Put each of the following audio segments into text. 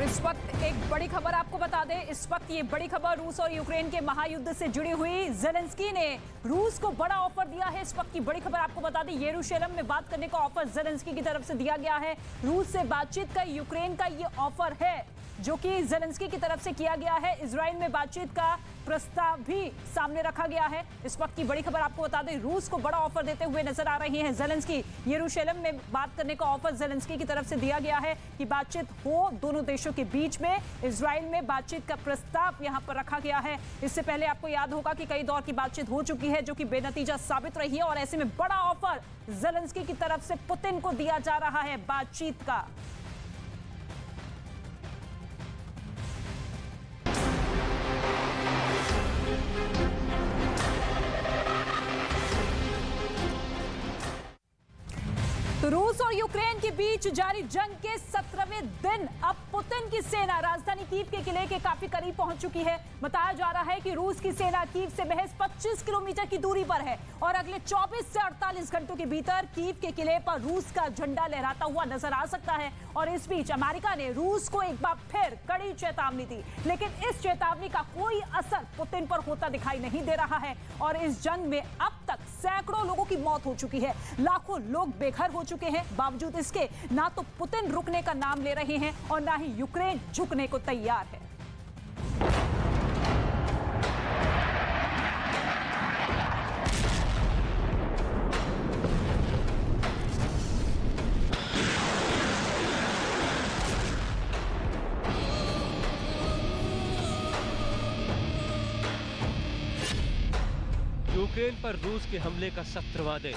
और इस वक्त एक बड़ी खबर आपको बता दें, इस वक्त ये बड़ी खबर रूस और यूक्रेन के महायुद्ध से जुड़ी हुई। जेलेंस्की ने रूस को बड़ा ऑफर दिया है। इस वक्त की बड़ी खबर आपको बता दें, यरूशलेम में बात करने का ऑफर जेलेंस्की की तरफ से दिया गया है। रूस से बातचीत का यूक्रेन का ये ऑफर है जो कि जेलेंस्की की तरफ से किया गया है। इजराइल में बातचीत का प्रस्ताव भी सामने रखा गया है। इस वक्त की बड़ी खबर आपको बता दें, रूस को बड़ा ऑफर देते हुए नजर आ रहे हैं जेलेंस्की। यरूशलेम में बात करने का ऑफर जेलेंस्की की तरफ से दिया गया है कि बातचीत हो दोनों देशों के बीच में। इजराइल में बातचीत का प्रस्ताव यहां पर रखा गया है। इससे पहले आपको याद होगा कि कई दौर की बातचीत हो चुकी है जो कि बेनतीजा साबित रही है और ऐसे में बड़ा ऑफर जेलेंस्की की तरफ से पुतिन को दिया जा रहा है बातचीत का। तो रूस और यूक्रेन के बीच जारी जंग के 17वें दिन अब पुतिन की सेना राजधानी कीव के किले के काफी करीब पहुंच चुकी है। बताया जा रहा है कि रूस की सेना कीव से महज 25 किलोमीटर की दूरी पर है और अगले 24 से 48 घंटों के भीतर कीव के किले पर रूस का झंडा लहराता हुआ नजर आ सकता है। और इस बीच अमेरिका ने रूस को एक बार फिर कड़ी चेतावनी दी, लेकिन इस चेतावनी का कोई असर पुतिन पर होता दिखाई नहीं दे रहा है। और इस जंग में अब तक सैकड़ों लोगों की मौत हो चुकी है, लाखों लोग बेघर हो चुके हैं। बावजूद इसके ना तो पुतिन रुकने का नाम ले रहे हैं और ना ही यूक्रेन झुकने को तैयार है। यूक्रेन पर रूस के हमले का 17वां दिन।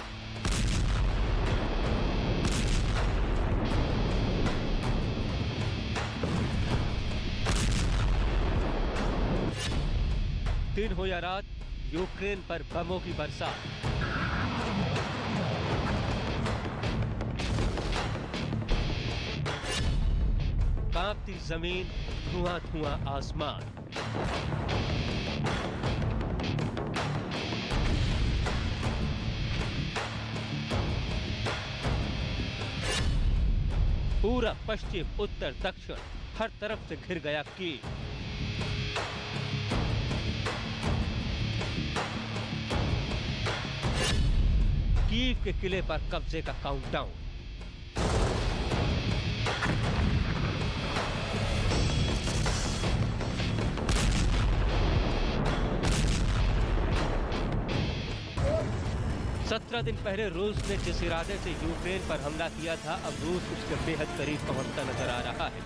दिन हो या रात, यूक्रेन पर बमों की बरसात। कांपती जमीन, धुआं धुआं आसमान। पूरा पश्चिम, उत्तर, दक्षिण हर तरफ से घिर गया कीव। कीव के किले पर कब्जे का काउंटडाउन। सत्रह दिन पहले रूस ने जिस इरादे से यूक्रेन पर हमला किया था, अब रूस उसके बेहद करीब पहुंचता नजर आ रहा है।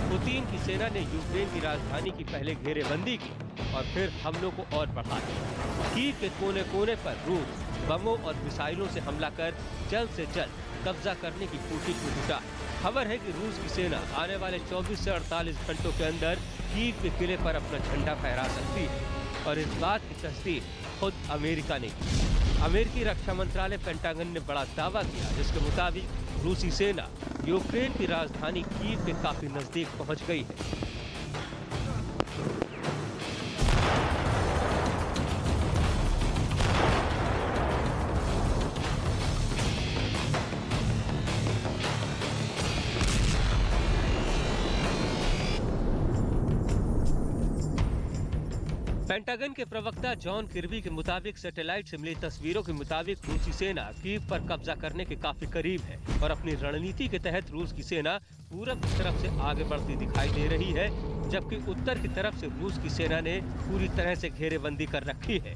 पुतिन की सेना ने यूक्रेन की राजधानी की पहले घेरेबंदी की और फिर हमलों को और बढ़ा दिया। कीव के कोने कोने पर रूस बमों और मिसाइलों से हमला कर जल्द से जल्द कब्जा करने की कोशिश में जुटा। खबर है कि रूस की सेना आने वाले 24 से 48 घंटों के अंदर कीव के किले पर अपना झंडा फहरा सकती है और इस बात की तस्दीक खुद अमेरिका ने की। अमेरिकी रक्षा मंत्रालय पेंटागन ने बड़ा दावा किया जिसके मुताबिक रूसी सेना यूक्रेन की राजधानी कीव के काफी नजदीक पहुंच गई है। पेंटागन के प्रवक्ता जॉन किर्बी के मुताबिक सैटेलाइट से मिली तस्वीरों के मुताबिक रूसी सेना कीव पर कब्जा करने के काफी करीब है और अपनी रणनीति के तहत रूस की सेना पूरब की तरफ से आगे बढ़ती दिखाई दे रही है, जबकि उत्तर की तरफ से रूस की सेना ने पूरी तरह से घेरेबंदी कर रखी है।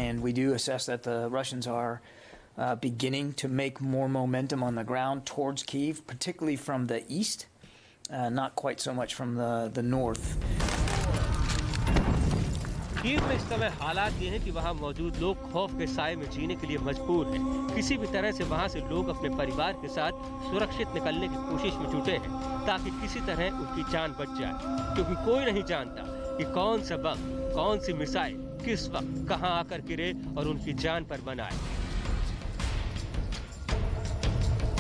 And we do assess that the Russians are beginning to make more momentum on the ground towards Kyiv, particularly from the east, not quite so much from the north. Kyiv में इस समय हालात ये हैं कि वहाँ मौजूद लोग खौफ के साए में जीने के लिए मजबूर हैं। किसी भी तरह से वहाँ से लोग अपने परिवार के साथ सुरक्षित निकलने की कोशिश में जुटे हैं ताकि किसी तरह उनकी जान बच जाए, क्योंकि कोई नहीं जानता कि कौन सा बम, कौन सी मिसाइल किस वक्त कहाँ आकर गिरे और उनकी जान पर बनाए।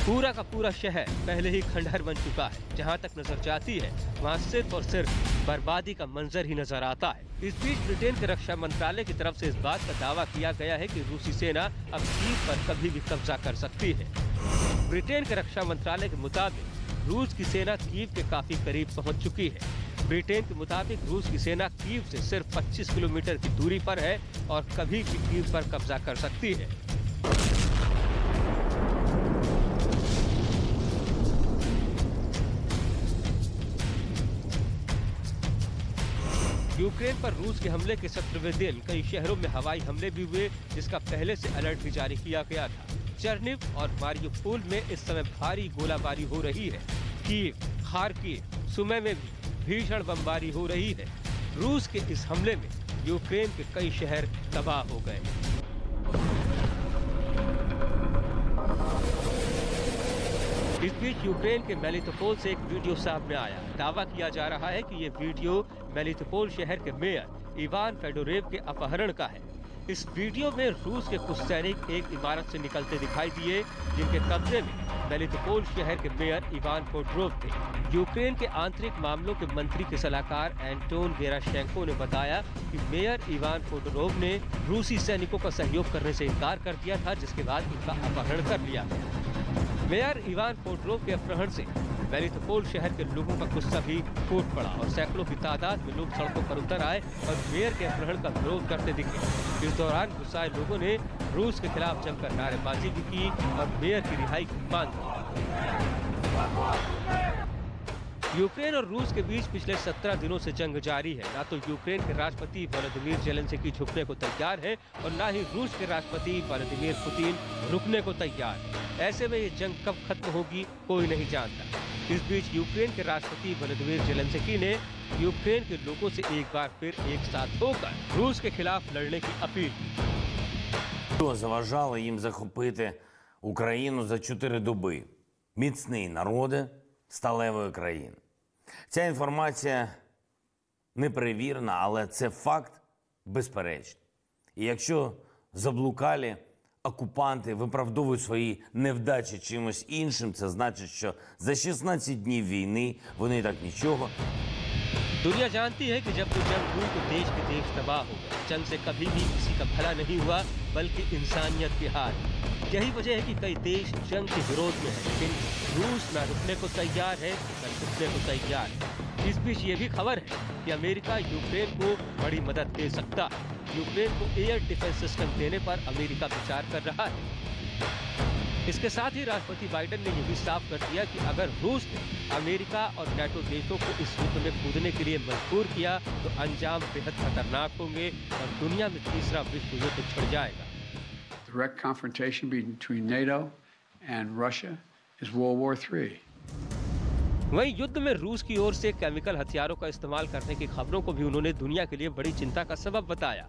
पूरा का पूरा शहर पहले ही खंडहर बन चुका है। जहां तक नजर जाती है वहां सिर्फ और सिर्फ बर्बादी का मंजर ही नजर आता है। इस बीच ब्रिटेन के रक्षा मंत्रालय की तरफ से इस बात का दावा किया गया है कि रूसी सेना अब कीव पर कभी भी कब्जा कर सकती है। ब्रिटेन के रक्षा मंत्रालय के मुताबिक रूस की सेना कीव के काफी करीब पहुंच चुकी है। ब्रिटेन के मुताबिक रूस की सेना कीव से सिर्फ 25 किलोमीटर की दूरी पर है और कभी भी कीव पर कब्जा कर सकती है। यूक्रेन पर रूस के हमले के 17वें दिन कई शहरों में हवाई हमले भी हुए, जिसका पहले से अलर्ट भी जारी किया गया था। चर्निव और मारियोपोल में इस समय भारी गोलाबारी हो रही है। कीव, खार्किव, सुमे में भी भीषण बमबारी हो रही है। रूस के इस हमले में यूक्रेन के कई शहर तबाह हो गए। इस बीच यूक्रेन के मेलिटोपोल से एक वीडियो सामने आया। दावा किया जा रहा है कि ये वीडियो मेलिटोपोल शहर के मेयर इवान फेडोरेव के अपहरण का है। इस वीडियो में रूस के कुछ सैनिक एक इमारत से निकलते दिखाई दिए, जिनके कब्जे में मेलिटोपोल शहर के मेयर इवान फेडोरेव थे। यूक्रेन के आंतरिक मामलों के मंत्री के सलाहकार एंटोन गेराशेंको ने बताया कि मेयर इवान फेडोरेव ने रूसी सैनिकों का सहयोग करने से इनकार कर दिया था, जिसके बाद उनका अपहरण कर लिया गया। मेयर इवान फेडोरेव के अपहरण से मेलिटोपोल शहर के लोगों का गुस्सा भी फूट पड़ा और सैकड़ों की तादाद में लोग सड़कों पर उतर आए और मेयर के अपहरण का विरोध करते दिखे। इस दौरान गुस्साए लोगों ने रूस के खिलाफ जमकर नारेबाजी भी की और मेयर की रिहाई की मांग की। यूक्रेन और रूस के बीच पिछले 17 दिनों से जंग जारी है। ना तो यूक्रेन के राष्ट्रपति व्लादिमीर ज़ेलेंस्की झुकने को तैयार है और ना ही रूस के राष्ट्रपति व्लादिमीर पुतिन रुकने को तैयार है। ऐसे में ये जंग कब खत्म होगी कोई नहीं जानता। इस बीच यूक्रेन के राष्ट्रपति व्लादिमीर ज़ेलेंस्की ने यूक्रेन के लोगों से एक बार फिर एक साथ होकर रूस के खिलाफ लड़ने की अपील की। Заважало їм захопити Україну за 4 доби. Міцний народи сталевої країни. Ця інформація неперевірена, але це факт безперечний. І якщо заблукалі окупанти виправдовують свої невдачі чимось іншим, це значить, що за 16 днів війни вони так нічого. दुनिया जानती है कि जब कोई जंग हुई तो देश के देश तबाह हो गए। जंग से कभी भी किसी का भला नहीं हुआ, बल्कि इंसानियत की हार। यही वजह है कि कई देश जंग के विरोध में है, लेकिन रूस न रुकने को तैयार है न छुपने को तैयार है। इस बीच ये भी खबर है कि अमेरिका यूक्रेन को बड़ी मदद दे सकता है। यूक्रेन को एयर डिफेंस सिस्टम देने पर अमेरिका विचार कर रहा है। इसके साथ ही राष्ट्रपति बाइडेन ने यह भी साफ कर दिया कि अगर रूस ने अमेरिका और नाटो देशों को इस युद्ध में कूदने के लिए मजबूर किया तो अंजाम बेहद खतरनाक होंगे और दुनिया में तीसरा विश्व युद्ध छिड़ जाएगा। Direct confrontation between NATO and Russia is World War III. वहीं युद्ध में रूस की ओर से केमिकल हथियारों का इस्तेमाल करने की खबरों को भी उन्होंने दुनिया के लिए बड़ी चिंता का सबब बताया।